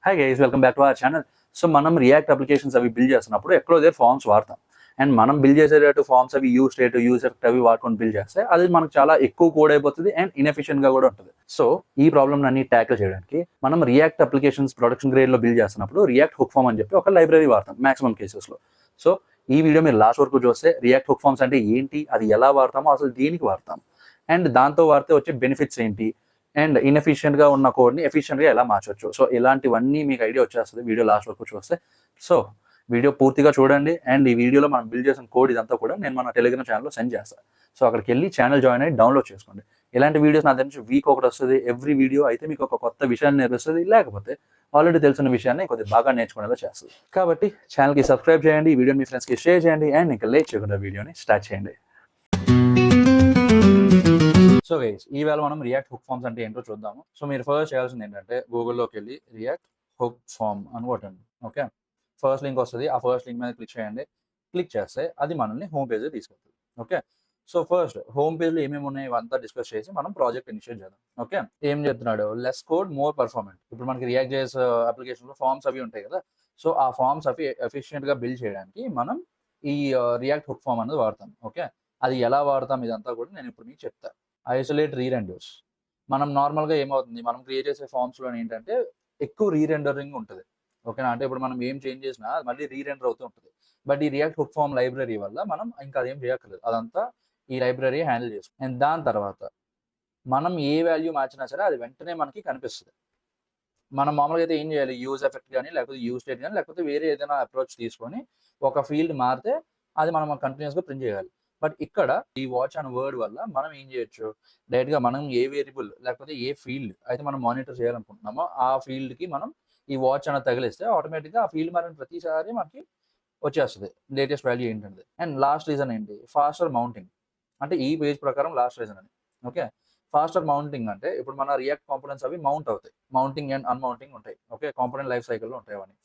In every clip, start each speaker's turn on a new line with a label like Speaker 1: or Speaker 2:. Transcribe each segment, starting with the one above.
Speaker 1: Hi guys, welcome back to our channel. So మనం react applications అవి build చేస్తున్నప్పుడు ఎక్కడో దగ్గర ఫార్మ్స్ వాడతాం. అండ్ మనం బిల్డ్ చేసేటట్టు ఫార్మ్స్ అవి యూజ్ స్టేట్ యూజ్ ఎఫెక్ట్ అవి వాడుకొని బిల్డ్ చేస్తే అది మనకు చాలా ఎక్కువ కోడ్ అయిపోతుంది అండ్ ఇన్ఎఫిషియెంట్ గా కూడా ఉంటుంది. సో ఈ ప్రాబ్లమ్ అన్ని ట్యాకిల్ చేయడానికి మనం రియాక్ట్ అప్లికేషన్స్ ప్రొడక్షన్ గ్రేడ్ లో బిల్డ్ చేస్తున్నప్పుడు రియాక్ట్ హుక్ ఫార్మ్ అని చెప్పి ఒక లైబ్రరీ వాడతాం మాక్సిమం కేసెస్ లో. సో ఈ వీడియో మీరు లాస్ట్ వరకు చూస్తే రియాక్ట్ హుక్ ఫార్మ్స్ అంటే ఏంటి, అది ఎలా వాడతామో, అసలు దేనికి వాడతాం, అండ్ దాంతో వాడితే వచ్చే బెనిఫిట్స్ ఏంటి, అండ్ ఇన్ఎఫిషియెంట్ గా ఉన్న కోడ్ని ఎఫిషియెంట్ గా ఎలా మార్చవచ్చు. సో ఇలాంటివన్నీ మీకు ఐడియా వచ్చేస్తుంది వీడియో లాస్ట్ వరకు చూస్తే. సో వీడియో పూర్తిగా చూడండి. అండ్ ఈ వీడియోలో మనం బిల్డ్ చేసిన కోడ్ ఇదంతా కూడా నేను మన టెలిగ్రామ్ ఛానల్లో సెండ్ చేస్తాను. సో అక్కడికి వెళ్ళి ఛానల్ జాయిన్ అయ్యి డౌన్లోడ్ చేసుకోండి. ఇలాంటి వీడియోస్ నా దగ్గర నుంచి వీక్ ఒకటి వస్తుంది. ఎవ్రీ వీడియో అయితే మీకు ఒక కొత్త విషయాన్ని నేర్పిస్తుంది, లేకపోతే ఆల్రెడీ తెలిసిన విషయాన్ని కొద్దిగా బాగా నేర్చుకునేలా చేస్తుంది. కాబట్టి ఛానల్కి సబ్స్క్రైబ్ చేయండి, ఈ వీడియో మీ ఫ్రెండ్స్కి షేర్ చేయండి, అండ్ ఇంకా లేట్ చేయకుండా వీడియోని స్టార్ట్ చేయండి. సో గైస్, ఈవేళ మనం రియాక్ట్ హుక్ ఫార్మ్స్ అంటే ఏంటో చూద్దాము. సో మీరు ఫస్ట్ చేయాల్సింది ఏంటంటే గూగుల్లోకి వెళ్ళి రియాక్ట్ హుక్ ఫార్మ్ అని కొట్టండి. ఓకే, ఫస్ట్ లింక్ వస్తుంది. ఆ ఫస్ట్ లింక్ మీద క్లిక్ చేయండి. క్లిక్ చేస్తే అది మనల్ని హోమ్ పేజ్ తీసుకెళ్తుంది. ఓకే, సో ఫస్ట్ హోమ్ పేజ్లో ఏమేమి ఉన్నాయి ఇవంతా డిస్కస్ చేసి మనం ప్రాజెక్ట్ ఇనిషియేట్ చేద్దాం. ఓకే, ఏం చెప్తున్నాడు, లెస్ కోడ్ మోర్ పర్ఫార్మెంట్. ఇప్పుడు మనకి రియాక్ట్ చేసే అప్లికేషన్లో ఫార్మ్స్ అవి ఉంటాయి కదా. సో ఆ ఫార్మ్స్ అవి ఎఫిషియెంట్గా బిల్డ్ చేయడానికి మనం ఈ రియాక్ట్ హుక్ ఫార్మ్ అనేది వాడతాం. ఓకే, అది ఎలా వాడతాం ఇదంతా కూడా నేను ఇప్పుడు మీకు చెప్తాను. ఐసోలేట్ రీరెండర్స్. మనం నార్మల్గా ఏమవుతుంది, మనం క్రియేట్ చేసే ఫార్మ్స్లో ఏంటంటే ఎక్కువ రీరెండరింగ్ ఉంటుంది. ఓకేనా, అంటే ఇప్పుడు మనం ఏం చేంజ్ చేసినా మళ్ళీ రీరెండర్ అవుతూ ఉంటుంది. బట్ ఈ రియాక్ట్ హుక్ ఫార్మ్ లైబ్రరీ వల్ల మనం ఇంకా అదేం చేయక్కర్లేదు, అదంతా ఈ లైబ్రరీ హ్యాండిల్ చేస్తుంది. అండ్ దాని తర్వాత మనం ఏ వాల్యూ మార్చినా సరే అది వెంటనే మనకి కనిపిస్తుంది. మనం మామూలుగా అయితే ఏం చేయాలి, యూజ్ ఎఫెక్ట్ కానీ లేకపోతే యూజ్ స్టేట్ కానీ లేకపోతే వేరే ఏదైనా అప్రోచ్ తీసుకొని ఒక ఫీల్డ్ మారితే అది మనం కంటిన్యూస్గా ప్రింట్ చేయాలి. బట్ ఇక్కడ ఈ వాచ్ అండ్ వర్డ్ వల్ల మనం ఏం చేయొచ్చు, డైరెక్ట్గా మనం ఏ వేరియబుల్ లేకపోతే ఏ ఫీల్డ్ అయితే మనం మానిటర్ చేయాలనుకుంటున్నామో ఆ ఫీల్డ్కి మనం ఈ వాచ్ అనేది తగిలిస్తే ఆటోమేటిక్గా ఆ ఫీల్డ్ మారిన ప్రతిసారి మనకి వచ్చేస్తుంది లేటెస్ట్ వాల్యూ ఏంటంటే. అండ్ లాస్ట్ రీజన్ ఏంటి, ఫాస్టర్ మౌంటింగ్. అంటే ఈ పేజ్ ప్రకారం లాస్ట్ రీజన్ అని. ఓకే, ఫాస్టర్ మౌంటింగ్ అంటే ఇప్పుడు మన రియాక్ట్ కాంపోనెంట్స్ అవి మౌంట్ అవుతాయి. మౌంటింగ్ అండ్ అన్మౌంటింగ్ ఉంటాయి. ఓకే, కాంపోనెంట్ లైఫ్ సైకిల్లో ఉంటాయి అవన్నీ.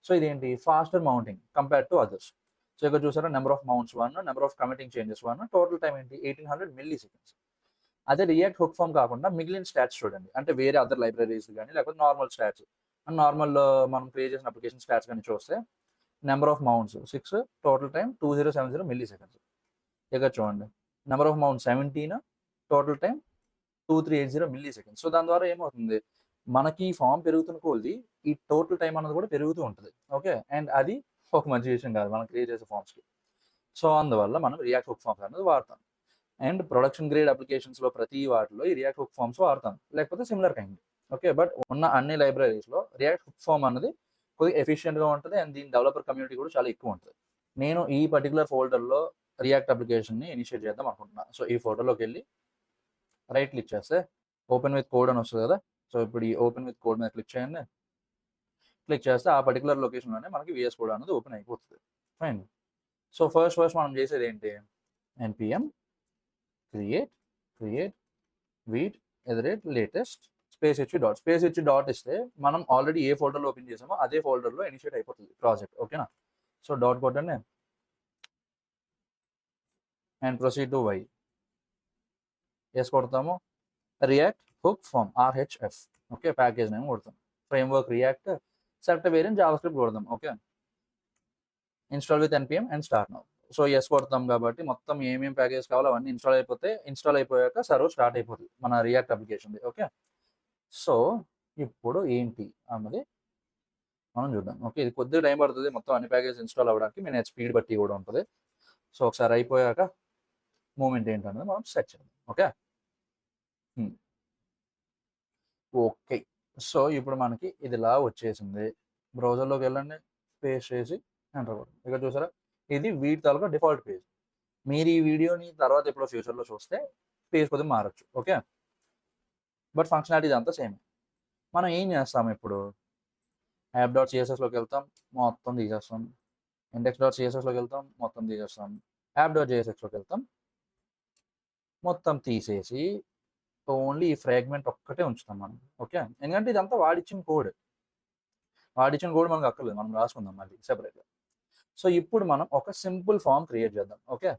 Speaker 1: సో ఇదేంటి, faster mounting compare to others. So ఇక్కడ చూసారా, number of mounts 1, number of committing changes 1, total time ఏంటి 1800 మిల్లీ సెకండ్స్. అదే రియాక్ట్ హుక్ ఫార్మ్ కాకుండా మిగిలిన స్టాట్స్ చూడండి, అంటే వేరే అదర్ లైబ్రరీస్ కానీ లేకపోతే నార్మల్ స్టాట్స్, నార్మల్ మనం క్రియేట్ చేసిన అప్లికేషన్ స్టాట్స్ కానీ చూస్తే number of mounts 6, total time 2070 milli seconds. ఇక్కడ చూడండి, number of mounts 17, total time 2380 milli seconds. So దాని ద్వారా ఏమవుతుంది, మనకి ఫామ్ పెరుగుతున్న కొద్ది ఈ టోటల్ టైం అన్నది కూడా పెరుగుతూ ఉంటుంది. ఓకే, అండ్ అది ఒక మంచి విషయం కాదు మనం క్రియేట్ చేసే ఫామ్స్కి. సో అందువల్ల మనం రియాక్ట్ హుక్ ఫార్మ్స్ అనేది వాడతాం. అండ్ ప్రొడక్షన్ గ్రేడ్ అప్లికేషన్స్లో ప్రతి వాటిలో ఈ రియాక్ట్ హుక్ ఫార్మ్స్ వాడతాం, లేకపోతే సిమిలర్ కైండ్. ఓకే, బట్ ఉన్న అన్ని లైబ్రరీస్లో రియాక్ట్ హుక్ ఫార్మ్ అనేది కొద్దిగా ఎఫిషియెంట్గా ఉంటుంది అండ్ దీని డెవలపర్ కమ్యూనిటీ కూడా చాలా ఎక్కువ ఉంటుంది. నేను ఈ పర్టికులర్ ఫోల్డర్లో రియాక్ట్ అప్లికేషన్ని ఇనిషియేట్ చేద్దాం అనుకుంటున్నాను. సో ఈ ఫోటోలోకి వెళ్ళి రైట్ క్లిక్ చేస్తే ఓపెన్ విత్ కోడ్ అని వస్తుంది కదా. సో ఇప్పుడు ఈ ఓపెన్ విత్ కోడ్ మీద క్లిక్ చేయండి. క్లిక్ చేస్తే ఆ పర్టికులర్ లొకేషన్లోనే మనకి విఎస్ కోడ్ అనేది ఓపెన్ అయిపోతుంది. ఫైన్. సో ఫస్ట్ మనం చేసేది ఏంటి, npm create wheat /latest space ఇచ్చి డాట్ ఇస్తే మనం ఆల్రెడీ ఏ ఫోల్డర్లో ఓపెన్ చేసామో అదే ఫోల్డర్లో ఇనిషియేట్ అయిపోతుంది ప్రాజెక్ట్. ఓకేనా, సో డాట్ కొట్టండి and proceed to Y. Yes కొడతాము, react hook form RHF. Okay, package name కొడతాం, framework react, select variant JavaScript కొడదాం. Okay, install with npm and start now. So yes కొడతాం కాబట్టి మొత్తం ఏమేమి ప్యాకేజ్ కావాలో అవన్నీ ఇన్స్టాల్ అయిపోయాక సర్వర్ స్టార్ట్ అయిపోతుంది మన రియాక్ట్ అప్లికేషన్ది. ఓకే, సో ఇప్పుడు ఏంటి అన్నది మనం చూద్దాం. ఓకే, ఇది కొద్దిగా టైం పడుతుంది మొత్తం అన్ని ప్యాకేజ్ ఇన్స్టాల్ అవ్వడానికి, మీ నెట్ స్పీడ్ బట్టి కూడా ఉంటుంది. సో ఒకసారి అయిపోయాక మూమెంట్ ఏంటన్నది మనం సెట్ చేద్దాం. ఓకే ఓకే, సో ఇప్పుడు మనకి ఇది ఇలా వచ్చేసింది. బ్రౌజర్లోకి వెళ్ళండి, పేస్ట్ చేసి ఎంటర్ కొట్టండి. ఇక్కడ చూసారా, ఇది వీటి తాలూకా డిఫాల్ట్ పేజ్. మీరు ఈ వీడియోని తర్వాత ఎప్పుడో ఫ్యూచర్లో చూస్తే పేజ్ కొద్దిగా మారచ్చు. ఓకే, బట్ ఫంక్షనాలిటీ అంతా సేమ్. మనం ఏం చేస్తాం, ఇప్పుడు యాప్.cssలోకి వెళ్తాం, మొత్తం తీసేస్తాం. index.cssలోకి వెళ్తాం, మొత్తం తీసేస్తాం. app.jsxలోకి వెళ్తాం, మొత్తం తీసేసి ఓన్లీ ఈ ఫ్రాగ్మెంట్ ఒక్కటే ఉంచుతాం మనం. ఓకే, ఎందుకంటే ఇదంతా వాడిచ్చిన కోడ్ మనకు అక్కర్లేదు, మనం రాసుకుందాం మళ్ళీ సెపరేట్గా. సో ఇప్పుడు మనం ఒక సింపుల్ ఫామ్ క్రియేట్ చేద్దాం. ఓకే,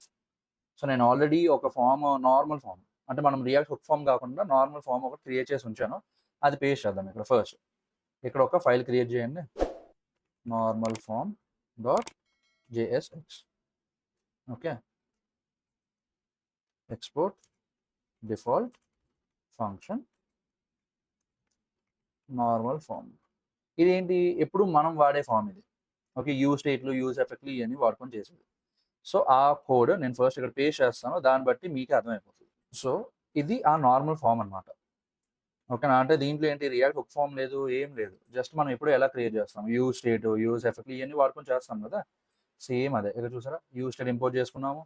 Speaker 1: సో నేను ఆల్రెడీ ఒక ఫామ్, నార్మల్ ఫామ్ అంటే మనం రియాక్ట్ హుక్ ఫామ్ కాకుండా నార్మల్ ఫామ్ ఒకటి క్రియేట్ చేసి ఉంచాను, అది పేస్ట్ చేద్దాం ఇక్కడ. ఫస్ట్ ఇక్కడ ఒక ఫైల్ క్రియేట్ చేయండి, normal form dot JSX. Okay, export default function normal form. ఇదేంటి, ఎప్పుడు మనం వాడే ఫామ్ ఇది. ఓకే, యూజ్ స్టేట్లు, యూజ్ ఎఫెక్ట్లు ఇవన్నీ వాడుకొని చేసేది. సో ఆ కోడ్ నేను ఫస్ట్ ఇక్కడ పేస్ట్ చేస్తాను, దాన్ని బట్టి మీకే అర్థమైపోతుంది. సో ఇది ఆ నార్మల్ ఫామ్ అనమాట. ఓకేనా, అంటే దీంట్లో ఏంటి రియాక్ట్ హుక్ ఫామ్ లేదు, ఏం లేదు. జస్ట్ మనం ఎప్పుడు ఎలా క్రియేట్ చేస్తాం, యూజ్ స్టేట్, యూజ్ ఎఫెక్ట్లు ఇవన్నీ వాడుకొని చేస్తాం కదా, సేమ్ అదే. ఇక్కడ చూసారా, యూజ్ స్టేట్ ఇంపోర్ట్ చేసుకున్నాము,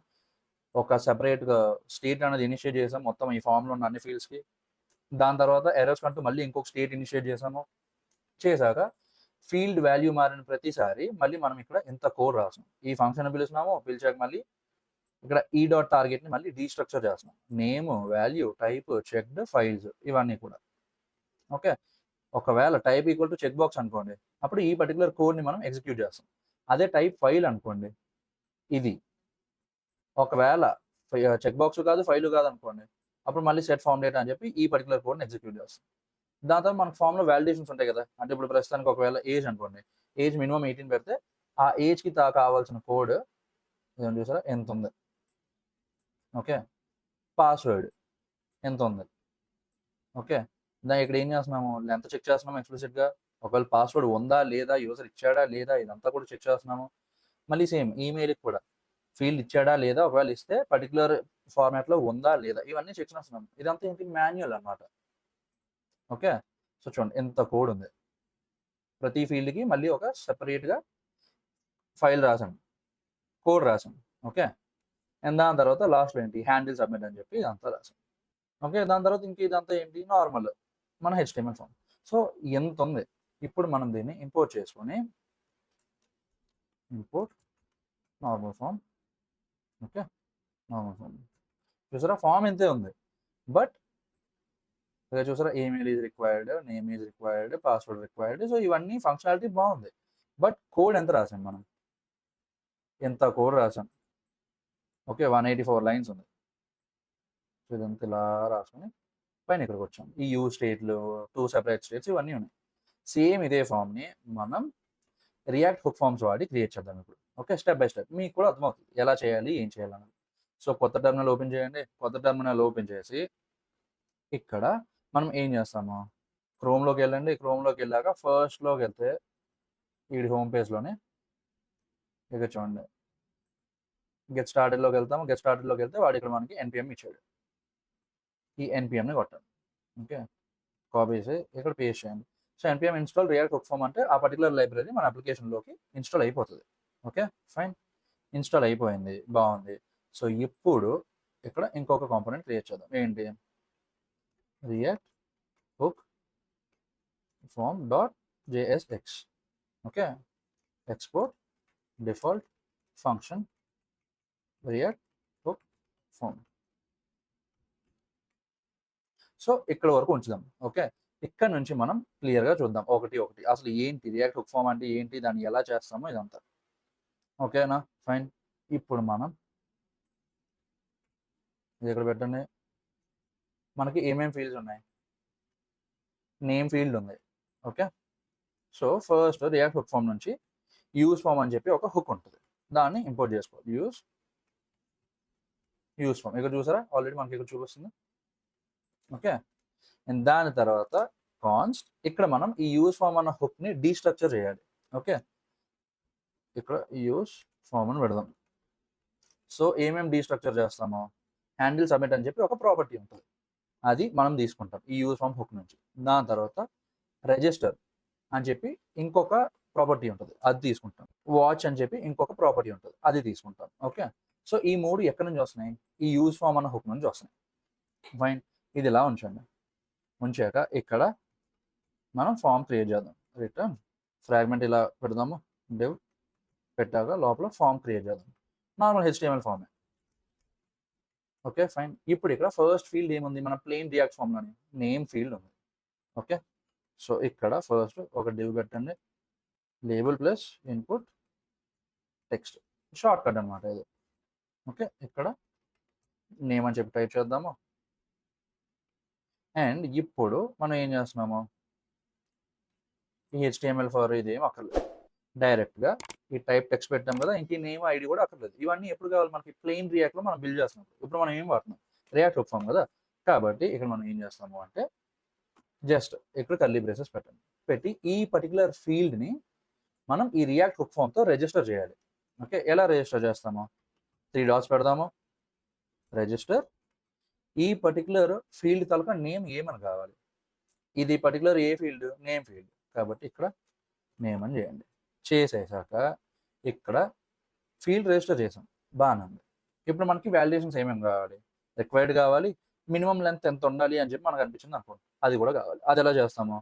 Speaker 1: ఒక సెపరేట్గా స్టేట్ అనేది ఇనిషియేట్ చేసాం మొత్తం ఈ ఫామ్లో ఉన్న అన్ని ఫీల్డ్స్కి. దాని తర్వాత ఎర్రర్స్ కంటూ మళ్ళీ ఇంకొక స్టేట్ ఇనిషియేట్ చేసాము. చేశాక ఫీల్డ్ వాల్యూ మారిన ప్రతిసారి మళ్ళీ మనం ఇక్కడ ఇంత కోడ్ రాసాం. ఈ ఫంక్షన్ పిలుస్తున్నాము, పిలిచాక మళ్ళీ ఇక్కడ ఈ డాట్ టార్గెట్ని మళ్ళీ డీస్ట్రక్చర్ చేస్తున్నాం. Name, value, type, checked, files ఇవన్నీ కూడా. ఓకే, ఒకవేళ type equal to check box అనుకోండి, అప్పుడు ఈ పర్టికులర్ కోడ్ని మనం ఎగ్జిక్యూట్ చేస్తాం. అదే టైప్ ఫైల్ అనుకోండి, ఇది ఒకవేళ చెక్ బాక్స్ కాదు, ఫైల్ కాదు అనుకోండి, అప్పుడు మళ్ళీ సెట్ ఫామ్ డేటా అని చెప్పి ఈ పర్టికులర్ కోడ్ని ఎగ్జిక్యూట్ చేస్తాం. దాని తర్వాత మనకు ఫామ్లో వాలిడేషన్స్ ఉంటాయి కదా, అంటే ఇప్పుడు ప్రస్తుతానికి ఒకవేళ ఏజ్ అనుకోండి, ఏజ్ మినిమం 18 పెడితే ఆ ఏజ్కి కావాల్సిన కోడ్ ఏం చూసారా ఎంత ఉంది. ఓకే, పాస్వర్డ్ ఎంత ఉంది. ఓకే, దాన్ని ఇక్కడ ఏం చేస్తున్నాము, లెంత్ చెక్ చేస్తున్నాము ఎక్స్ప్లిసిట్గా. ఒకవేళ పాస్వర్డ్ ఉందా లేదా, యూజర్ ఇచ్చాడా లేదా, ఇదంతా కూడా చెక్ చేస్తున్నాము. మళ్ళీ సేమ్ ఈమెయిల్కి కూడా ఫీల్డ్ ఇచ్చాడా లేదా, ఒకవేళ ఇస్తే పర్టికులర్ ఫార్మాట్లో ఉందా లేదా, ఇవన్నీ చెక్ చేస్తున్నాము. ఇదంతా ఏంటి, మాన్యువల్ అనమాట. ఓకే, సో చూడండి ఎంత కోడ్ ఉంది. ప్రతి ఫీల్డ్కి మళ్ళీ ఒక సెపరేట్గా ఫైల్ రాసాం, కోడ్ రాసాం. ఓకే, అండ్ దాని తర్వాత లాస్ట్లో ఏంటి, హ్యాండిల్ సబ్మిట్ అని చెప్పి ఇదంతా రాసాం. ఓకే, దాని తర్వాత ఇంక ఇదంతా ఏంటి, నార్మల్ మన HTML ఫామ్. సో ఎంత ఉంది. ఇప్పుడు మనం దీన్ని ఇంపోర్ట్ చేసుకొని, import normal form. Okay, normal form చూసారా, ఫామ్ ఎంతే ఉంది. బట్ ఇక్కడ చూసారా, email is required, name is required, password required. So ఇవన్నీ ఫంక్షనాలిటీ బాగుంది. బట్ కోడ్ ఎంత రాసాం మనం, ఎంత కోడ్ రాసాం. ఓకే, 184 లైన్స్ ఉంది. సో ఇదంతా ఇలా రాసుకొని పైన ఇక్కడికి వచ్చాం. ఈ యూజ్ స్టేట్లు, 2 సెపరేట్ స్టేట్స్ ఇవన్నీ ఉన్నాయి. సేమ్ ఇదే ఫామ్ని మనం రియాక్ట్ హుక్ ఫామ్స్ వాడి క్రియేట్ చేద్దాం ఇప్పుడు. ఓకే, స్టెప్ బై స్టెప్ మీకు కూడా అర్థమవుతుంది ఎలా చేయాలి, ఏం చేయాలన్నది. సో కొత్త టెర్మినల్ ఓపెన్ చేయండి. కొత్త టెర్మినల్ ఓపెన్ చేసి ఇక్కడ మనం ఏం చేస్తాము, క్రోమ్లోకి వెళ్ళండి. క్రోమ్లోకి వెళ్ళాక ఫస్ట్లోకి వెళ్తే ఈ హోమ్ పేజ్లోనే ఇక చూడండి, గెట్ స్టార్టెడ్లోకి వెళ్తాము. గెట్ స్టార్టెడ్లోకి వెళ్తే వాడు ఇక్కడ మనకి NPM ఇచ్చాడు. ఈ NPMని కొట్టాలి. ఓకే, కాపీ చేసి ఇక్కడ పేస్ట్ చేయండి. So NPM install React hook form అంటే ఆ పర్టికులర్ లైబ్రరీ మన అప్లికేషన్లోకి ఇన్స్టాల్ అయిపోతుంది. ఓకే ఫైన్, ఇన్స్టాల్ అయిపోయింది, బాగుంది. సో ఇప్పుడు ఇక్కడ ఇంకొక కాంపోనెంట్ క్రియేట్ చేద్దాం. ఏంటి, React hook form dot JSX. Okay, export default function React hook form. So ఇక్కడ వరకు ఉంచుదాం. ఓకే, ఇక్కడ నుంచి మనం క్లియర్గా చూద్దాం ఒకటి ఒకటి. అసలు ఏంటి రియాక్ట్ హుక్ ఫామ్ అంటే ఏంటి, దాన్ని ఎలా చేస్తామో ఇదంతా. ఓకేనా, ఫైన్. ఇప్పుడు మనం ఇది ఇక్కడ పెట్టండి. మనకి ఏమేమి ఫీల్డ్స్ ఉన్నాయి, నేమ్ ఫీల్డ్ ఉంది. Okay, so first React hook form నుంచి యూజ్ ఫామ్ అని చెప్పి ఒక హుక్ ఉంటుంది, దాన్ని ఇంపోర్ట్ చేసుకోవాలి. యూజ్ ఫామ్ ఇక్కడ చూసారా, ఆల్రెడీ మనకి ఇక్కడ చూపిస్తుంది. ఓకే, అండ్ దాని తర్వాత కాన్స్ట్, ఇక్కడ మనం ఈ యూజ్ ఫామ్ అన్న హుక్ని డీస్ట్రక్చర్ చేయాలి. ఓకే, ఇక్కడ యూజ్ ఫామ్ అని పెడదాం. సో ఏమేమి డీస్ట్రక్చర్ చేస్తామో, హ్యాండిల్ సబ్మిట్ అని చెప్పి ఒక ప్రాపర్టీ ఉంటుంది, అది మనం తీసుకుంటాం ఈ యూజ్ ఫామ్ హుక్ నుంచి. దాని తర్వాత రిజిస్టర్ అని చెప్పి ఇంకొక ప్రాపర్టీ ఉంటుంది, అది తీసుకుంటాం. వాచ్ అని చెప్పి ఇంకొక ప్రాపర్టీ ఉంటుంది, అది తీసుకుంటాం. ఓకే, సో ఈ మూడు ఎక్కడి నుంచి వస్తున్నాయి, ఈ యూజ్ ఫామ్ అన్న హుక్ నుంచి వస్తున్నాయి. ఫైన్, ఇది ఇలా ఉంచండి. ఉంచాక ఇక్కడ మనం ఫామ్ క్రియేట్ చేద్దాం. రిటర్న్ ఫ్రాగ్మెంట్ ఇలా పెడదాము, డివ్ పెట్టాక లోపల ఫామ్ క్రియేట్ చేద్దాం, నార్మల్ HTML ఫామే. ఓకే ఫైన్, ఇప్పుడు ఇక్కడ ఫస్ట్ ఫీల్డ్ ఏముంది, మన ప్లెయిన్ రియాక్ట్ ఫామ్లోని నేమ్ ఫీల్డ్ ఉంది. ఓకే, సో ఇక్కడ ఫస్ట్ ఒక డివ్ పెట్టండి, label plus input text, short cut అనమాట ఇది. ఓకే, ఇక్కడ నేమ్ అని చెప్పి టైప్ చేద్దాము. అండ్ ఇప్పుడు మనం ఏం చేస్తున్నాము, ఈ HTML4 ఇది ఏం అక్కర్లేదు. డైరెక్ట్‌గా ఈ టైప్ టెక్స్ట్ పెట్టాం కదా! ఇంక ఈ నేమ్, ఐడీ కూడా అక్కర్లేదు. ఇవన్నీ ఎప్పుడు కావాలి మనకి? ప్లెయిన్ రియాక్ట్‌లో మనం బిల్డ్ చేస్తున్నాం. ఇప్పుడు మనం ఏం వాడుతున్నాం? రియాక్ట్ హుక్ ఫార్మ్ కదా! కాబట్టి ఇక్కడ మనం ఏం చేస్తాము అంటే జస్ట్ ఇక్కడ కర్లీ బ్రేసెస్ పెట్టండి. పెట్టి ఈ పర్టిక్యులర్ ఫీల్డ్‌ని మనం ఈ రియాక్ట్ హుక్ ఫార్మ్‌తో రిజిస్టర్ చేయాలి. ఓకే. ఎలా రిజిస్టర్ చేస్తాము? 3 డాట్స్ పెడదాము. రిజిస్టర్. ఈ పర్టిక్యులర్ ఫీల్డ్ తాలూకా నేమ్ ఏమని కావాలి? ఇది పర్టిక్యులర్ ఏ ఫీల్డ్? Name field. కాబట్టి ఇక్కడ నేమ్ అని చేయండి. చేసేసాక ఇక్కడ ఫీల్డ్ రిజిస్టర్ చేసాం. బాగానే ఉంది. ఇప్పుడు మనకి వాలిడేషన్స్ ఏమేమి కావాలి? రిక్వైర్డ్ కావాలి. మినిమం లెంత్ ఎంత ఉండాలి అని చెప్పి మనకు అనిపించింది అనుకోండి. అది కూడా కావాలి. అది ఎలా చేస్తాము?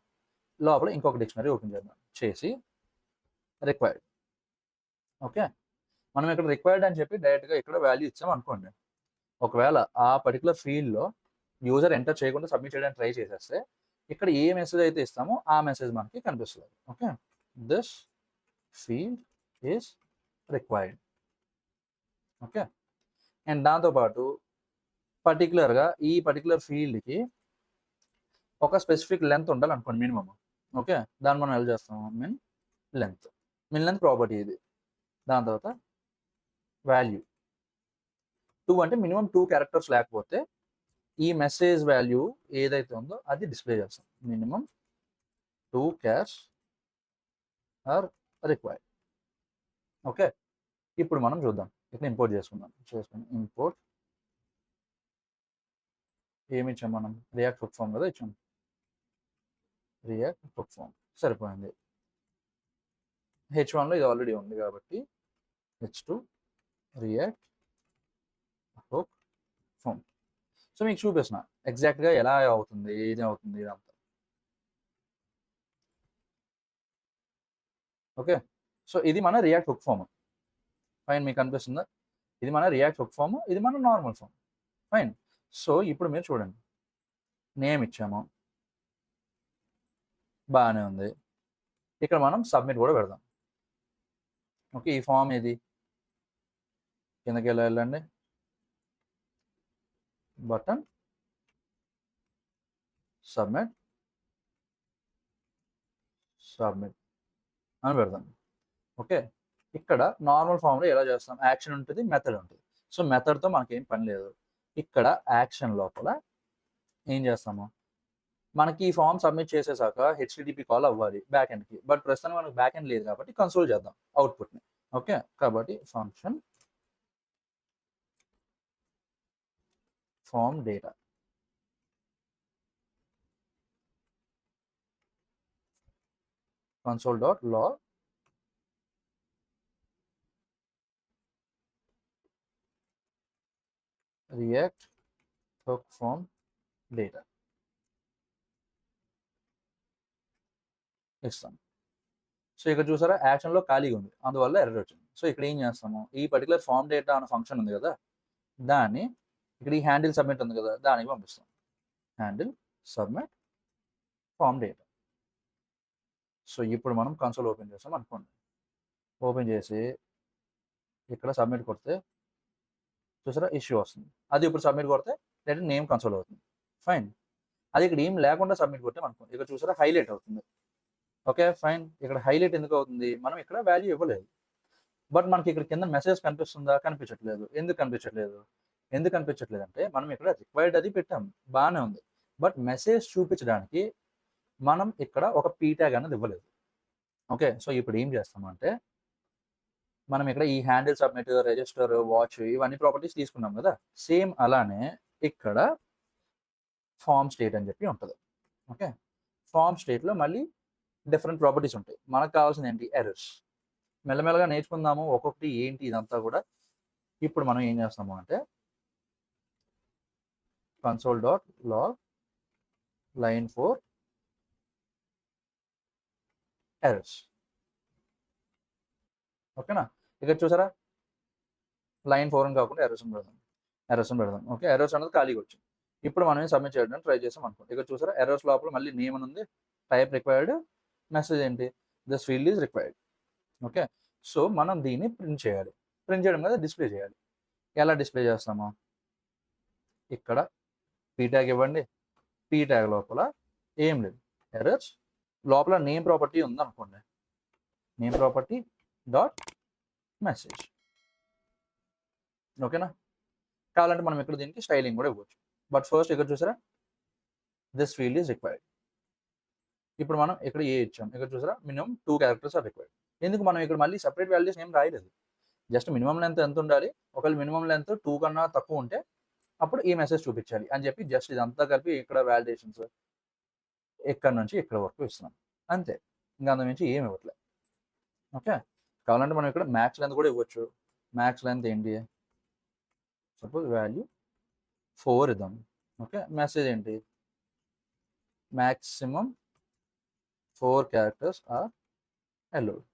Speaker 1: లోపల ఇంకొక డిక్షనరీ ఓపెన్ చేద్దాం. చేసి రిక్వైర్డ్. ఓకే. మనం ఇక్కడ రిక్వైర్డ్ అని చెప్పి డైరెక్ట్‌గా ఇక్కడ వాల్యూ ఇచ్చాం అనుకోండి. ఒకవేళ ఆ పర్టిక్యులర్ ఫీల్డ్‌లో యూజర్ ఎంటర్ చేయకుండా సబ్మిట్ చేయడానికి ట్రై చేసేస్తే ఇక్కడ ఏ మెసేజ్ అయితే ఇస్తామో ఆ మెసేజ్ మనకి కనిపిస్తుంది. Okay. This field is required. Okay. And దాంతోపాటు పర్టిక్యులర్‌గా ఈ పర్టిక్యులర్ ఫీల్డ్‌కి ఒక స్పెసిఫిక్ లెంత్ ఉండాలనుకోండి మినిమమ్. ఓకే. దాన్ని మనం ఎలా చేస్తాము? మిన్ లెంత్. మిన్ లెంత్ ప్రాపర్టీ ఇది. దాని తర్వాత వాల్యూ 2 అంటే మినిమం 2 క్యారెక్టర్స్ లేకపోతే ఈ మెసేజ్ వాల్యూ ఏదైతే ఉందో అది డిస్ప్లే చేస్తాం. Minimum 2 chars are required. Okay. ఇప్పుడు మనం చూద్దాం. ఇక్కడ ఇంపోర్ట్ చేసుకుందాం. ఇంపోర్ట్ ఏమి ఇచ్చాం మనం? రియాక్ట్ హుక్ ఫార్మ్ కదా ఇచ్చాం. రియాక్ట్ హుక్ ఫార్మ్ సరిపోయింది. H1లో ఇది ఆల్రెడీ ఉంది కాబట్టి H2 react hook form. So మీకు చూపిస్తున్నా ఎగ్జాక్ట్‌గా ఎలా అవుతుంది, ఏది అవుతుంది ఇదంతా. ఓకే. సో ఇది మన రియాక్ట్ హుక్ ఫార్మ్. ఫైన్. మీకు కనిపిస్తుందా? ఇది మన రియాక్ట్ హుక్ ఫార్మ్, ఇది మన నార్మల్ ఫార్మ్. ఫైన్. సో ఇప్పుడు మీరు చూడండి. నేమ్ ఇచ్చాము. బాగానే ఉంది. ఇక్కడ మనం సబ్మిట్ కూడా పెడదాం. ఓకే. ఈ ఫామ్ ఏది? కిందకి ఎలా వెళ్ళండి? బటన్ సబ్మిట్ అని పెడదాం. ఓకే. ఇక్కడ నార్మల్ ఫామ్‌లో ఎలా చేస్తాం? యాక్షన్ ఉంటుంది, మెథడ్ ఉంటుంది. సో మెథడ్‌తో మనకేం పని లేదు. ఇక్కడ యాక్షన్ లోపల ఏం చేస్తాము? మనకి ఈ ఫామ్ సబ్మిట్ చేసేసాక హెచ్‌టిటిపి కాల్ అవ్వాలి బ్యాక్ ఎండ్‌కి. బట్ ప్రస్తుతానికి మనకు బ్యాక్ ఎండ్ లేదు కాబట్టి కన్సోల్ చేద్దాం అవుట్‌పుట్‌ని. ఓకే. కాబట్టి function form data. console.log react hook form data ఇస్తాం. సో ఇక్కడ చూసారా యాక్షన్‌లో ఖాళీగా ఉంది. అందువల్ల ఎర్రర్ వచ్చింది. సో ఇక్కడ ఏం చేస్తాము? ఈ పర్టిక్యులర్ ఫార్మ్ డేటా అనే ఫంక్షన్ ఉంది కదా! దాన్ని ఇక్కడ ఈ హ్యాండిల్ సబ్మిట్ ఉంది కదా! దానికి పంపిస్తాం. Handle submit form data. So ఇప్పుడు మనం కన్సోల్ ఓపెన్ చేసాం అనుకోండి. ఓపెన్ చేసి ఇక్కడ సబ్మిట్ కొడితే చూసారా ఇష్యూ వస్తుంది. అది ఇప్పుడు సబ్మిట్ కొడితే డైరెక్ట్ నేమ్ కన్సోల్ అవుతుంది. ఫైన్. అది ఇక్కడ ఏం లేకుండా సబ్మిట్ కొట్టాం అనుకోండి. ఇక్కడ చూసారా హైలైట్ అవుతుంది. ఓకే. ఫైన్. ఇక్కడ హైలైట్ ఎందుకు అవుతుంది? మనం ఇక్కడ వాల్యూ ఇవ్వలేదు. బట్ మనకి ఇక్కడ కింద మెసేజ్ కనిపిస్తుందా? కనిపించట్లేదు. ఎందుకు కనిపించట్లేదు? ఎందుకు కనిపించట్లేదంటే మనం ఇక్కడ రిక్వైర్డ్ అది పెట్టాం. బానే ఉంది. బట్ మెసేజ్ చూపించడానికి మనం ఇక్కడ ఒక పీ ట్యాగ్ అనేది ఇవ్వలేదు. ఓకే. సో ఇప్పుడు ఏం చేస్తామంటే మనం ఇక్కడ ఈ హ్యాండిల్ సబ్మిట్, రిజిస్టర్, వాచ్ ఇవన్నీ ప్రాపర్టీస్ తీసుకున్నాం కదా! సేమ్ అలానే ఇక్కడ ఫార్మ్ స్టేట్ అని చెప్పి ఉంటది. ఓకే. ఫార్మ్ స్టేట్‌లో మళ్ళీ డిఫరెంట్ ప్రాపర్టీస్ ఉంటాయి. మనకు కావాల్సింది ఏంటి? ఎర్రర్స్. మెల్లమెల్లగా నేర్చుకుందాము. ఒక్కొక్కటి ఏంటి ఇదంతా కూడా. ఇప్పుడు మనం ఏం చేస్తాము అంటే console.log line 4 ఎర్రర్స్. ఓకేనా? ఇక్కడ చూసారా? లైన్ 4 అని కాకుండా ఎర్రర్స్ అని పెడదాం. ఓకే. ఎర్రర్స్ అనేది ఖాళీగా వచ్చింది. ఇప్పుడు మనం సబ్మిట్ చేయడానికి ట్రై చేసాం అనుకోండి. ఇక్కడ చూసారా? ఎర్రర్స్ లోపల మళ్ళీ నేమ్ అని ఉంది. Type required. మెసేజ్ ఏంటి? This field is required. Okay. So మనం దీన్ని ప్రింట్ చేయాలి. ప్రింట్ చేయడం కదా డిస్ప్లే చేయాలి. ఎలా డిస్ప్లే చేస్తాము? ఇక్కడ పీ ట్యాగ్ ఇవ్వండి. పీ ట్యాగ్ లోపల ఏం లేదు. ఎర్రర్స్ లోపల నేమ్ ప్రాపర్టీ ఉందనుకోండి, నేమ్ ప్రాపర్టీ డాట్ మెసేజ్. ఓకేనా? కావాలంటే మనం ఇక్కడ దీనికి స్టైలింగ్ కూడా ఇవ్వచ్చు. బట్ ఫస్ట్ ఇక్కడ చూసారా, దిస్ ఫీల్డ్ ఈజ్ రిక్వైర్డ్. ఇప్పుడు మనం ఇక్కడ ఏ ఇచ్చాం, ఇక్కడ చూసారా మినిమం 2 క్యారెక్టర్స్ ఆర్ రిక్వైర్డ్. ఎందుకు మనం ఇక్కడ మళ్ళీ సెపరేట్ వాల్యుయేషన్ ఏం రాయలేదు, జస్ట్ మినిమం లెంత్ ఎంత ఉండాలి, ఒకవేళ మినిమం లెంత్ 2 కన్నా తక్కువ ఉంటే అప్పుడు ఈ మెసేజ్ చూపించాలి అని చెప్పి జస్ట్ ఇదంతా కలిపి ఇక్కడ వాలిడేషన్స్ ఇక్కడ నుంచి ఇక్కడ వరకు ఇస్తున్నాం అంతే. ఇంకా అంతకుమించి ఏమి ఇవ్వట్లేదు. ఓకే, కావాలంటే మనం ఇక్కడ మ్యాక్స్ లెంత్ కూడా ఇవ్వచ్చు. మ్యాక్స్ లెంత్ ఏంటి, సపోజ్ వాల్యూ 4 ఇద్దాం. ఓకే, మెసేజ్ ఏంటి, maximum 4 characters are allowed.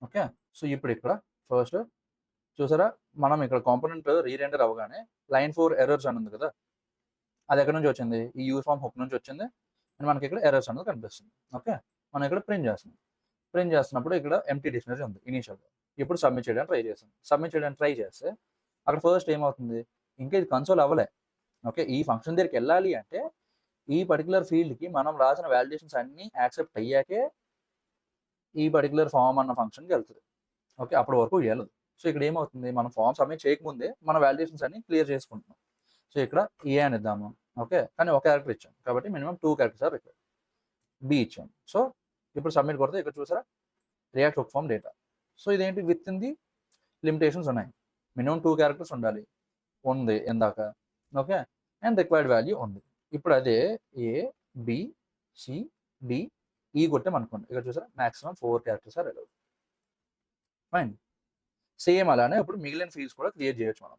Speaker 1: Okay, so ఇప్పుడు ఇక్కడ ఫస్ట్ చూసారా, మనం ఇక్కడ కాంపోనెంట్ రీరెండర్ అవ్వగానే లైన్ 4 ఎర్రర్స్ అని ఉంది కదా, అది ఎక్కడి నుంచి వచ్చింది, ఈ యూజ్ ఫామ్ హుక్ నుంచి వచ్చింది. అండ్ మనకి ఇక్కడ ఎర్రర్స్ అనేది కనిపిస్తుంది. ఓకే, మనం ఇక్కడ ప్రింట్ చేస్తున్నాం. ప్రింట్ చేస్తున్నప్పుడు ఇక్కడ ఎంటీ డిక్షనరీ ఉంది ఇనీషియల్గా. ఇప్పుడు సబ్మిట్ చేయడానికి ట్రై చేస్తాం. సబ్మిట్ చేయడానికి ట్రై చేస్తే అక్కడ ఫస్ట్ ఏమవుతుంది, ఇంకా ఇది కన్సోల్ అవ్వలే. ఓకే, ఈ ఫంక్షన్ దగ్గరికి వెళ్ళాలి అంటే ఈ పర్టికులర్ ఫీల్డ్కి మనం రాసిన వాలిడేషన్స్ అన్నీ యాక్సెప్ట్ అయ్యాకే ఈ పర్టికులర్ ఫామ్ అన్న ఫంక్షన్కి వెళ్తుంది. ఓకే, అప్పటి వరకు వెళ్ళదు. సో ఇక్కడ ఏమవుతుంది, మనం ఫామ్ సబ్మిట్ చేయకముందే మన వాలిడేషన్స్ అన్ని క్లియర్ చేసుకుంటున్నాం. సో ఇక్కడ ఏ అని ఇద్దాము. ఓకే, కానీ ఒక క్యారెక్టర్ ఇచ్చాం కాబట్టి minimum 2 characters are required. B ఇచ్చాం. సో ఇప్పుడు సబ్మిట్ కొడితే ఇక్కడ చూసారా React hook form data. So ఇదేంటి, విత్ ఇన్ ది లిమిటేషన్స్ ఉన్నాయి. మినిమం 2 క్యారెక్టర్స్ ఉండాలి, ఉంది ఇందాక. ఓకే, అండ్ రిక్వైర్డ్ వాల్యూ ఉంది. ఇప్పుడు అదే ఏ బి సి డి ఈ కొట్టామనుకోండి, ఇక్కడ చూసారా maximum 4 characters are allowed. Fine. Same అలానే ఇప్పుడు మిగిలిన ఫీల్డ్స్ కూడా క్రియేట్ చేయొచ్చు మనం.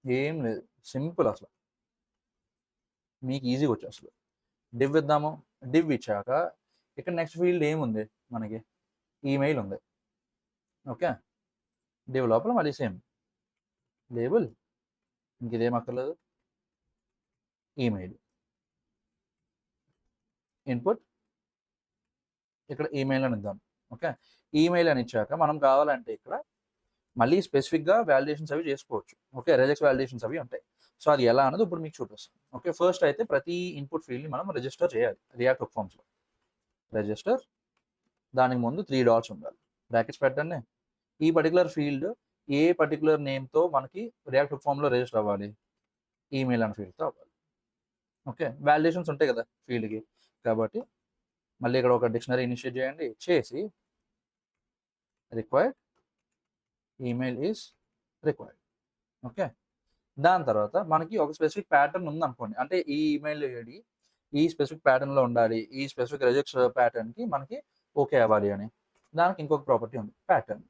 Speaker 1: ఏం లేదు, సింపుల్ అసలు, మీకు ఈజీగా వచ్చు అసలు. డివ్ ఇద్దాము. డివ్ ఇచ్చాక ఇక్కడ నెక్స్ట్ ఫీల్డ్ ఏముంది మనకి, ఈమెయిల్ ఉంది. ఓకే, డివ్ లోపల మళ్ళీ సేమ్ లేబుల్, ఇంక ఇదేం అక్కర్లేదు, ఈమెయిల్ ఇన్పుట్, ఇక్కడ ఈమెయిల్ అని ఇద్దాం. ఓకే, ఈమెయిల్ అని ఇచ్చాక మనం కావాలంటే ఇక్కడ మళ్ళీ స్పెసిఫిక్గా వాలిడేషన్స్ అవి చేసుకోవచ్చు. ఓకే, రెజెక్స్ వాలిడేషన్స్ అవి ఉంటాయి. సో అది ఎలా అన్నది ఇప్పుడు మీకు చూపిస్తాం. ఓకే, ఫస్ట్ అయితే ప్రతి ఇన్పుట్ ఫీల్డ్ని మనం రిజిస్టర్ చేయాలి రియాక్ట్ హుక్ ఫామ్స్లో. రిజిస్టర్, దానికి ముందు 3 డాట్స్ ఉండాలి, బ్రాకెట్స్ పెట్టండి. ఈ పర్టికులర్ ఫీల్డ్ ఏ పర్టికులర్ నేమ్తో మనకి రియాక్ట్ హుక్ ఫామ్లో రిజిస్టర్ అవ్వాలి, ఈమెయిల్ అనే ఫీల్డ్తో అవ్వాలి. ఓకే, వాలిడేషన్స్ ఉంటాయి కదా ఫీల్డ్కి, కాబట్టి మళ్ళీ ఇక్కడ ఒక డిక్షనరీ ఇనిషియేట్ చేయండి, చేసి required email is required. Okay, దాని తర్వాత మనకి ఒక స్పెసిఫిక్ ప్యాటర్న్ ఉంది అనుకోండి, అంటే ఈ ఈమెయిల్ ఐడి ఈ స్పెసిఫిక్ ప్యాటర్న్లో ఉండాలి, ఈ స్పెసిఫిక్ రిజెక్ట్స్ ప్యాటర్న్కి మనకి ఓకే అవ్వాలి అని. దానికి ఇంకొక ప్రాపర్టీ ఉంది ప్యాటర్న్.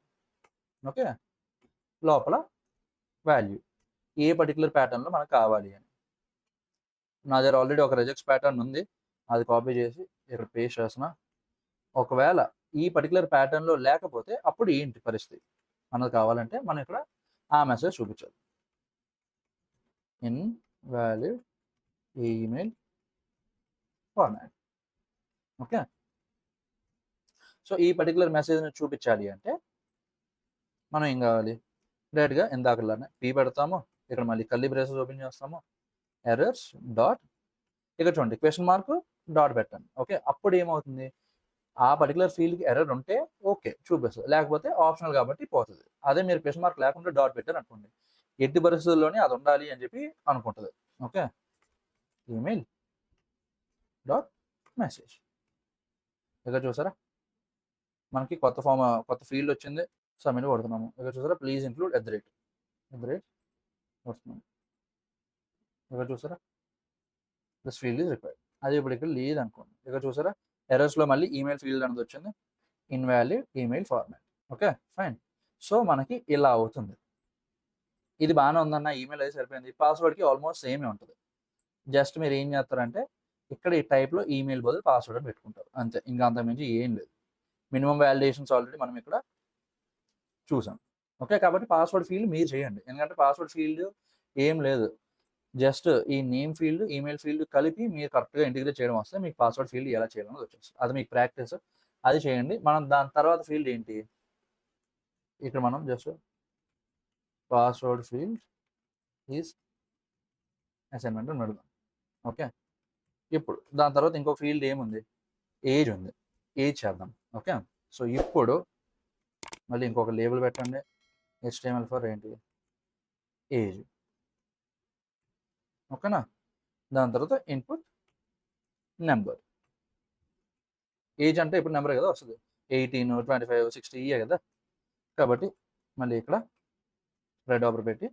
Speaker 1: ఓకే, లోపల వాల్యూ ఏ పర్టికులర్ ప్యాటర్న్లో మనకు కావాలి అని. నా దగ్గర ఆల్రెడీ ఒక రిజెక్ట్స్ ప్యాటర్న్ ఉంది, అది కాపీ చేసి ఇక్కడ పేస్ట్ చేసిన. ఒకవేళ ఈ పర్టికులర్ ప్యాటర్న్లో లేకపోతే అప్పుడు ఏంటి పరిస్థితి మనకు కావాలంటే మనం ఇక్కడ ఆ మెసేజ్ చూపించాలి, invalid email format. Okay, so ఈ పర్టికులర్ మెసేజ్ని చూపించాలి అంటే మనం ఏం కావాలి, డైరెక్ట్గా ఇందాకలానే పీ పెడతాము, ఇక్కడ మళ్ళీ కర్లీ బ్రేసెస్ ఓపెన్ చేస్తాము, ఎర్రర్స్ డాట్, ఇక్కడ చూడండి క్వశ్చన్ మార్క్ డాట్ పెట్టండి. ఓకే, అప్పుడు ఏమవుతుంది, ఆ పర్టికులర్ ఫీల్డ్కి ఎర్రర్ ఉంటే ఓకే చూపిస్తుంది, లేకపోతే ఆప్షనల్ కాబట్టి పోతుంది. అదే మీరు క్వశ్చన్ మార్క్ లేకుండా డాట్ పెట్టారు అనుకోండి, ఎట్టి పరిస్థితుల్లోనే అది ఉండాలి అని చెప్పి అనుకుంటుంది. Okay, email dot message. ఇక్కడ చూసారా మనకి కొత్త ఫీల్డ్ వచ్చింది, సబ్మిట్ కొడుతున్నాము. ఇక్కడ చూసారా ప్లీజ్ ఇంక్లూడ్ @ కొడుతున్నాము. ఇక్కడ చూసారా దిస్ ఫీల్డ్ ఈజ్ రిక్వైర్డ్. అది ఇప్పుడు ఇక్కడ లేదు అనుకోండి, ఇక్కడ చూసారా ఎర్రర్స్లో మళ్ళీ ఈమెయిల్ ఫీల్డ్ అనేది వచ్చింది, invalid email format. Okay, fine. So మనకి ఇలా అవుతుంది. ఇది బాగానే ఉందన్న, ఈమెయిల్ అయితే సరిపోయింది. పాస్వర్డ్కి ఆల్మోస్ట్ సేమే ఉంటుంది. జస్ట్ మీరు ఏం చేస్తారంటే ఇక్కడ ఈ టైప్లో ఈమెయిల్ బదులు పాస్వర్డ్ అని పెట్టుకుంటారు అంతే, ఇంకా అంతకుమించి ఏం లేదు. మినిమం వాలిడేషన్స్ ఆల్రెడీ మనం ఇక్కడ చూసాం. ఓకే, కాబట్టి పాస్వర్డ్ ఫీల్డ్ మీరు చేయండి, ఎందుకంటే పాస్వర్డ్ ఫీల్డ్ ఏం లేదు, జస్ట్ ఈ నేమ్ ఫీల్డ్ ఈమెయిల్ ఫీల్డ్ కలిపి మీరు కరెక్ట్గా ఇంటిగ్రేట్ చేయడం వస్తే మీకు పాస్వర్డ్ ఫీల్డ్ ఎలా చేయాలన్నది వచ్చేస్తుంది. అది మీకు ప్రాక్టీస్, అది చేయండి. మనం దాని తర్వాత ఫీల్డ్ ఏంటి, ఇక్కడ మనం just password field is assignment అని అడుగుదాం. ఓకే, ఇప్పుడు దాని తర్వాత ఇంకో ఫీల్డ్ ఏముంది, ఏజ్ ఉంది, ఏజ్ చేద్దాం. ఓకే, సో ఇప్పుడు మళ్ళీ ఇంకొక లేబుల్ పెట్టండి, HTML ఫర్ ఏంటి, ఏజ్. ఓకేనా, దాని తర్వాత ఇన్పుట్ నెంబర్. ఏజ్ అంటే ఇప్పుడు నెంబర్ కదా వస్తుంది, 18, 25, 60 ఇయే కదా. కాబట్టి మళ్ళీ ఇక్కడ రెడ్ ఆపర్ పెట్టి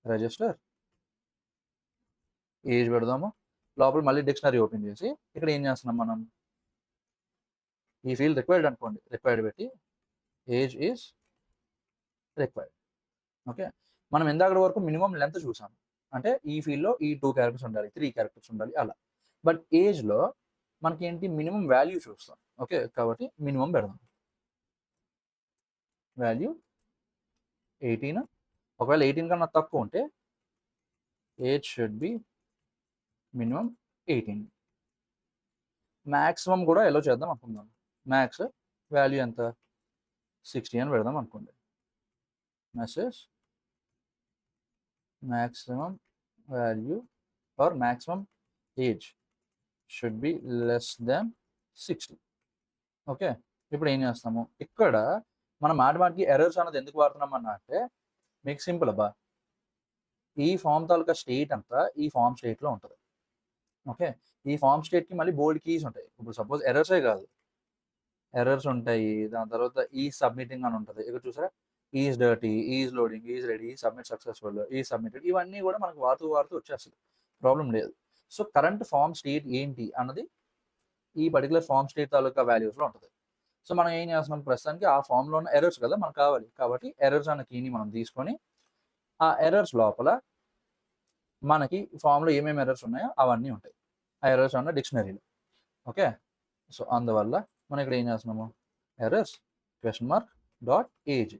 Speaker 1: రిజిస్టర్ ఏజ్ పెడదాము. లోపల మళ్ళీ డిక్షనరీ ఓపెన్ చేసి ఇక్కడ ఏం చేస్తున్నాం మనం, ఈ ఫీల్డ్ రిక్వైర్డ్ అనుకోండి, రిక్వైర్డ్ పెట్టి ఏజ్ ఈజ్ రిక్వైర్డ్. ఓకే, మనం ఇందాక వరకు మినిమం లెంత్ చూసాం, అంటే ఈ ఫీల్డ్లో ఈ 2 క్యారెక్టర్స్ ఉండాలి, 3 క్యారెక్టర్స్ ఉండాలి అలా. బట్ ఏజ్లో మనకి ఏంటి, మినిమం వాల్యూ చూస్తాం. ఓకే, కాబట్టి మినిమం పెడదాం, వాల్యూ 18. ఒకవేళ 18 కన్నా తక్కువ ఉంటే age should B minimum 18. Maximum కూడా ఎలా చేద్దాం అనుకుందాం, మ్యాక్స్ వాల్యూ ఎంత, 60 అని పెడదాం అనుకోండి. Message maximum value or maximum age should be less than 60. Okay, ఇప్పుడు ఏం చేస్తాము, ఇక్కడ మనం మాటిమాటికి ఎర్రర్స్ అనేది ఎందుకు వాడుతున్నాం అన్న అంటే, మీకు సింపుల్ అబ్బా, ఈ ఫామ్ తాలూకా స్టేట్ అంతా ఈ ఫామ్ స్టేట్లో ఉంటుంది. ఓకే, ఈ ఫామ్ స్టేట్కి మళ్ళీ బోల్డ్ కీస్ ఉంటాయి. ఇప్పుడు సపోజ్ ఎర్రర్సే కాదు, ఎర్రర్స్ ఉంటాయి, దాని తర్వాత ఈ సబ్మిటింగ్ అని ఉంటుంది. ఇక్కడ చూసారా, is dirty, is loading, is ready, submit successful, ఈ సబ్మిటెడ్, ఇవన్నీ కూడా మనకు వాడుతూ వచ్చేస్తుంది, ప్రాబ్లం లేదు. సో కరెంట్ ఫామ్ స్టేట్ ఏంటి అన్నది ఈ పర్టికులర్ ఫామ్ స్టేట్ తాలూకా వాల్యూస్లో ఉంటుంది. సో మనం ఏం చేస్తున్నాం, ప్రస్తుతానికి ఆ ఫామ్లో ఉన్న ఎర్రర్స్ కదా మనకు కావాలి, కాబట్టి ఎర్రర్స్ అన్న కీని మనం తీసుకొని ఆ ఎర్రర్స్ లోపల మనకి ఫామ్లో ఏమేమి ఎర్రర్స్ ఉన్నాయో అవన్నీ ఉంటాయి, ఆ ఎర్రర్స్ అన్న డిక్షనరీలో. ఓకే, సో అందువల్ల మనం ఇక్కడ ఏం చేస్తున్నాము, ఎర్రర్స్ (.age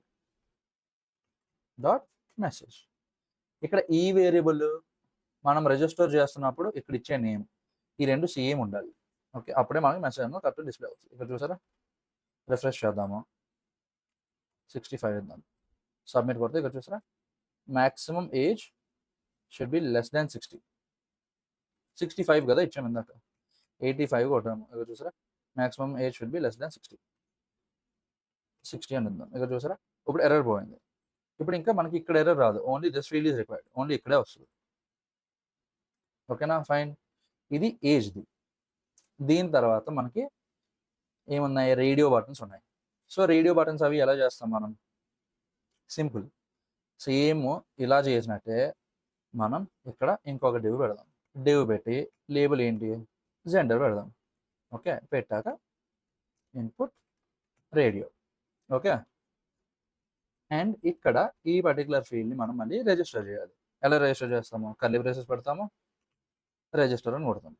Speaker 1: .message). ఇక్కడ ఈ వేరియబుల్ మనం రిజిస్టర్ చేస్తున్నప్పుడు ఇక్కడ ఇచ్చే నేమ్ ఈ రెండు సేమ్ ఉండాలి. ఓకే, అప్పుడే మనకి మెసేజ్ అనేది కరెక్ట్ డిస్ప్లే అవుతుంది. ఇక్కడ చూసారా, రిఫ్రెష్ చేద్దాము, 65 ఇద్దాం, సబ్మిట్ కొడితే ఇక్కడ చూసారా, maximum age should be less than 60. 65 కదా ఇచ్చాము ఇందాక, 85 కొట్టాము. ఇక్కడ చూసారా, maximum age should be less than 60 అని ఇద్దాం. ఇక్కడ చూసారా, ఇప్పుడు ఎర్రర్ పోయింది. ఇప్పుడు ఇంకా మనకి ఇక్కడ ఎర్రర్ రాదు, only this field is required, only ఇక్కడే వస్తుంది. ఓకేనా, ఫైన్. ఇది ఏజ్ది. దీని తర్వాత మనకి ఏమున్నాయి, రేడియో బటన్స్ ఉన్నాయి. సో రేడియో బటన్స్ అవి ఎలా చేస్తాం మనం, సింపుల్, సేమ్ ఇలా చేసినట్టే మనం ఇక్కడ ఇంకొక డివ్ పెడదాం. డివ్ పెట్టి లేబుల్ ఏంటి, జెండర్ పెడదాం. ఓకే, పెట్టాక ఇన్పుట్ రేడియో. ఓకే, అండ్ ఇక్కడ ఈ పర్టికులర్ ఫీల్డ్ని మనం మళ్ళీ రిజిస్టర్ చేయాలి. ఎలా రిజిస్టర్ చేస్తాము, కర్లీ బ్రేసెస్ పెడతాము, రిజిస్టర్ అని కొడతాము.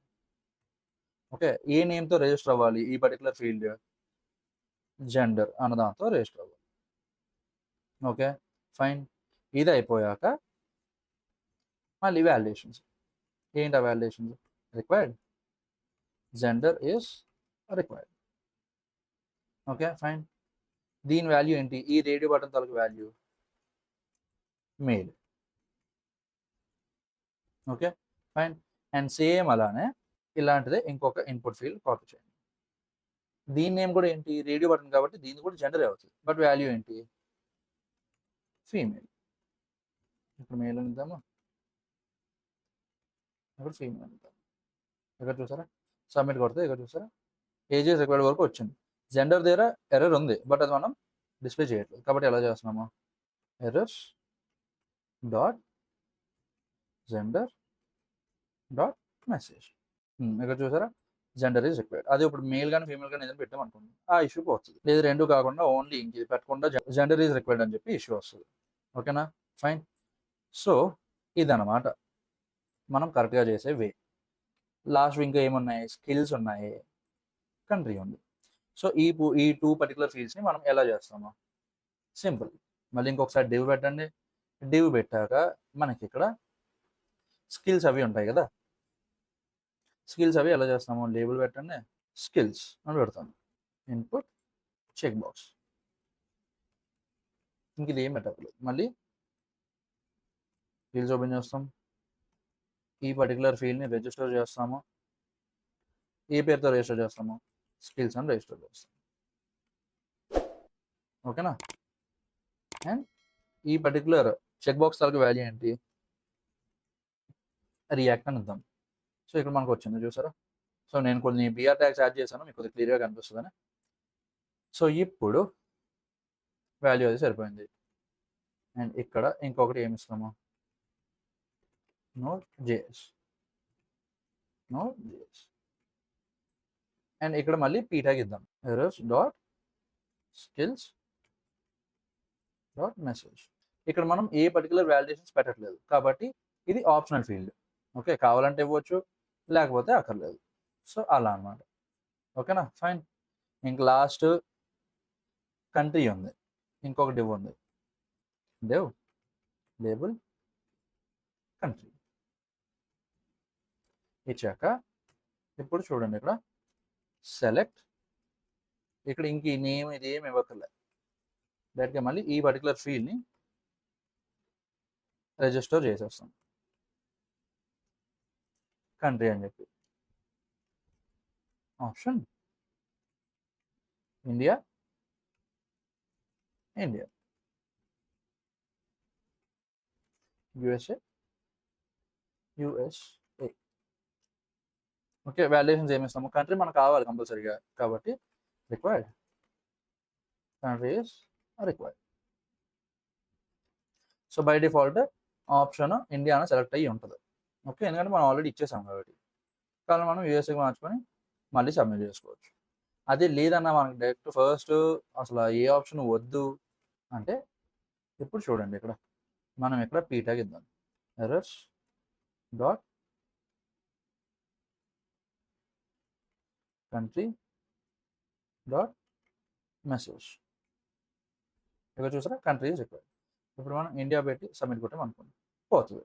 Speaker 1: ఓకే, ఏ నేమ్తో రిజిస్టర్ అవ్వాలి ఈ పర్టికులర్ ఫీల్డ్, జెండర్ అన్న దాంతో రిజిస్టర్ అవ్వాలి. Okay, fine. ఇది అయిపోయాక మళ్ళీ వాల్యుయేషన్స్. ఏంటి ఆ valuations, required, gender is required. Okay, fine. దీని వాల్యూ ఏంటి, ఈ రేడియో బటన్ తాలూకు value male. Okay, fine. And same అలానే ఇలాంటిదే ఇంకొక ఇన్పుట్ ఫీల్డ్ కాపీ చేయండి. దీని నేమ్ కూడా ఏంటి, రేడియో బటన్ కాబట్టి దీన్ని కూడా జెండర్ అవుతుంది, బట్ వాల్యూ ఏంటి, ఫీమేల్. ఇప్పుడు మేల్ అని ఇద్దామా, ఇప్పుడు ఫీమేల్ అని ఇద్దాం. ఇక్కడ చూసారా, సబ్మిట్ కొడితే ఇక్కడ చూసారా, ఏజెస్ రిక్వైర్డ్ వరకు వచ్చింది. జెండర్ దగ్గర ఎర్రర్ ఉంది, బట్ అది మనం డిస్ప్లే చేయట్లేదు. కాబట్టి ఎలా చేస్తున్నాము, ఎర్రర్స్ .జెండర్ .మెసేజ్. ఇక్కడ చూసారా, జెండర్ ఈజ్ రిక్వైర్డ్. అది ఇప్పుడు మేల్ కానీ ఫీమేల్ కానీ ఏదైనా పెట్టామనుకోండి, ఆ ఇష్యూ పోతుంది. లేదు రెండు కాకుండా ఓన్లీ ఇంక ఇది పెట్టకుండా జెండర్ ఈజ్ రిక్వైర్డ్ అని చెప్పి ఇష్యూ వస్తుంది. ఓకేనా, ఫైన్. సో ఇదన్నమాట మనం కరెక్ట్గా చేసే వే. లాస్ట్ ఇంకా ఏమున్నాయి, స్కిల్స్ ఉన్నాయి, కంట్రీ ఉంది. సో ఈ 2 పర్టికులర్ ఫీల్డ్స్ని మనం ఎలా చేస్తాము, సింపుల్. మళ్ళీ ఇంకొకసారి డివ్ పెట్టండి. డివ్ పెట్టాక మనకి ఇక్కడ స్కిల్స్ అవి ఉంటాయి కదా, స్కిల్స్ అవి ఎలా చేస్తాము, లేబుల్ పెట్టండి, స్కిల్స్ అని పెడతాము, ఇన్పుట్ చెక్ బాక్స్. ఇంక ఇది ఏం పెట్టలేదు. మళ్ళీ ఫీల్డ్స్ ఓపెన్ చేస్తాం, ఈ పర్టికులర్ ఫీల్డ్ని రిజిస్టర్ చేస్తాము. ఏ పేరుతో రిజిస్టర్ చేస్తాము, స్కిల్స్ అని రిజిస్టర్ చేస్తాం. ఓకేనా? అండ్ ఈ పర్టికులర్ చెక్ బాక్స్ తాలూకు వాల్యూ ఏంటి? రియాక్ట్ అని ఇద్దాం. సో ఇక్కడ మనకు వచ్చింది చూసారా? సో నేను కొన్ని బిఆర్ ట్యాగ్స్ యాడ్ చేశాను, మీకు కొద్దిగా క్లియర్గా కనిపిస్తుందని. సో ఇప్పుడు వాల్యూ అది సరిపోయింది. అండ్ ఇక్కడ ఇంకొకటి ఏమి ఇస్తాము? Note JS. అండ్ ఇక్కడ మళ్ళీ పీ ట్యాగ్ ఇద్దాం. Errors dot skills dot message. ఇక్కడ మనం ఏ పర్టికులర్ వాలిడేషన్స్ పెట్టట్లేదు కాబట్టి ఇది ఆప్షనల్ ఫీల్డ్. ఓకే, కావాలంటే ఇవ్వచ్చు, లేకపోతే అక్కర్లేదు. సో అలా అనమాట. ఓకేనా? ఫైన్. ఇంక లాస్ట్ కంట్రీ ఉంది, ఇంకొక డివ్ ఉంది. డివ్ లేబుల్ కంట్రీ ఇచ్చాక ఇప్పుడు చూడండి ఇక్కడ సెలెక్ట్. ఇక్కడ ఇంక ఈ నేమ్ ఇది ఏమి ఇవ్వక్కర్లేదు, డైరెక్ట్గా మళ్ళీ ఈ పర్టికులర్ ఫీల్డ్ని రిజిస్టర్ చేసేస్తాం, కంట్రీ అని చెప్పి. Option India, USA. Okay, valuations ఏమి ఇస్తాము? కంట్రీ మనకు కావాలి కంపల్సరీగా కాబట్టి required, country is required. So by default option India అని సెలెక్ట్ అయ్యి ఉంటుంది. ఓకే, ఎందుకంటే మనం ఆల్రెడీ ఇచ్చేసాం కాబట్టి. కానీ మనం యూఎస్ఏకి మార్చుకొని మళ్ళీ సబ్మిట్ చేసుకోవచ్చు. అదే లేదన్నా మనకి డైరెక్ట్ ఫస్ట్ అసలు ఏ ఆప్షన్ వద్దు అంటే ఇప్పుడు చూడండి ఇక్కడ మనం ఇక్కడ పీ ట్యాగ్ ఇద్దాం. Errors dot country dot message. ఇక్కడ చూసారా, కంట్రీ ఇస్ రిక్వైర్డ్. ఇప్పుడు మనం ఇండియా పెట్టి సబ్మిట్ కొట్టాం అనుకోండి, పోతుంది.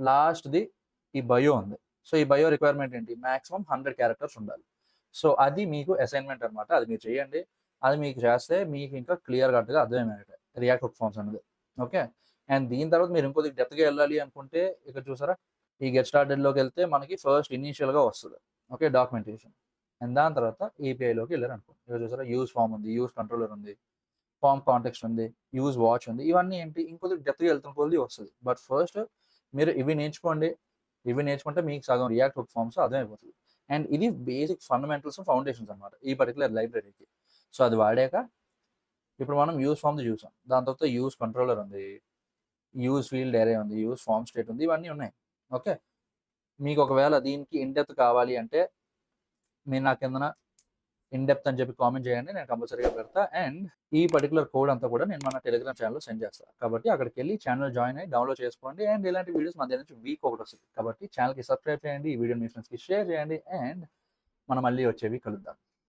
Speaker 1: లాస్ట్ది ఈ బయో ఉంది. సో ఈ బయో రిక్వైర్మెంట్ ఏంటి? మ్యాక్సిమం 100 క్యారెక్టర్స్ ఉండాలి. సో అది మీకు అసైన్మెంట్ అనమాట, అది మీరు చేయండి. అది మీకు చేస్తే మీకు ఇంకా క్లియర్ కట్గా అర్థమైనట్టు రియాక్ట్ హుక్ ఫార్మ్స్ అనేది. ఓకే, అండ్ దీని తర్వాత మీరు ఇంకొద్ది డెప్త్గా వెళ్ళాలి అనుకుంటే ఇక్కడ చూసారా, ఈ గెట్ స్టార్టెడ్లోకి వెళ్తే మనకి ఫస్ట్ ఇనీషియల్గా వస్తుంది. Okay, documentation. అండ్ దాని తర్వాత ఏపీఐలోకి వెళ్ళారు అనుకోండి. ఇక్కడ చూసారా, యూజ్ ఫామ్ ఉంది, యూజ్ కంట్రోలర్ ఉంది, ఫామ్ కాంటెక్స్ట్ ఉంది, యూజ్ వాచ్ ఉంది. ఇవన్నీ ఏంటి ఇంకొద్ది డెప్త్గా వెళ్తున్న కొద్ది వస్తుంది. బట్ ఫస్ట్ మీరు ఇవి నేర్చుకోండి. ఇవి నేర్చుకుంటే మీకు సగం రియాక్ట్ హుక్ ఫార్మ్స్ అర్థమైపోతుంది. అండ్ ఇది బేసిక్ ఫండమెంటల్స్ ఫౌండేషన్స్ అనమాట ఈ పర్టికులర్ లైబ్రరీకి. సో అది వాడాక ఇప్పుడు మనం యూజ్ ఫామ్ది చూసాం, దాని తర్వాత యూజ్ కంట్రోలర్ ఉంది, యూజ్ ఫీల్డ్ ఏరియా ఉంది, యూజ్ ఫామ్ స్టేట్ ఉంది, ఇవన్నీ ఉన్నాయి. ఓకే, మీకు ఒకవేళ దీనికి ఇన్డెప్త్ కావాలి అంటే మీరు నా కిందన ఇన్డెప్త్ అని చెప్పి కామెంట్ చేయండి, నేను కంపల్సరీగా పెడతా. అండ్ ఈ పర్టికులర్ కోడ్ అంతా కూడా నేను మన టెలిగ్రామ్ ఛానల్లో సెండ్ చేస్తాను. కాబట్టి అక్కడికి వెళ్ళి ఛానల్ జాయిన్ అయ్యి డౌన్లోడ్ చేసుకోండి. అండ్ ఇలాంటి వీడియోస్ మధ్య నుంచి వీక్ ఒకటి వస్తుంది. కాబట్టి ఛానల్కి సబ్స్క్రైబ్ చేయండి, ఈ వీడియో మీ ఫ్రెండ్స్కి షేర్ చేయండి. అండ్ మనం మళ్ళీ వచ్చేవి కలుద్దాం.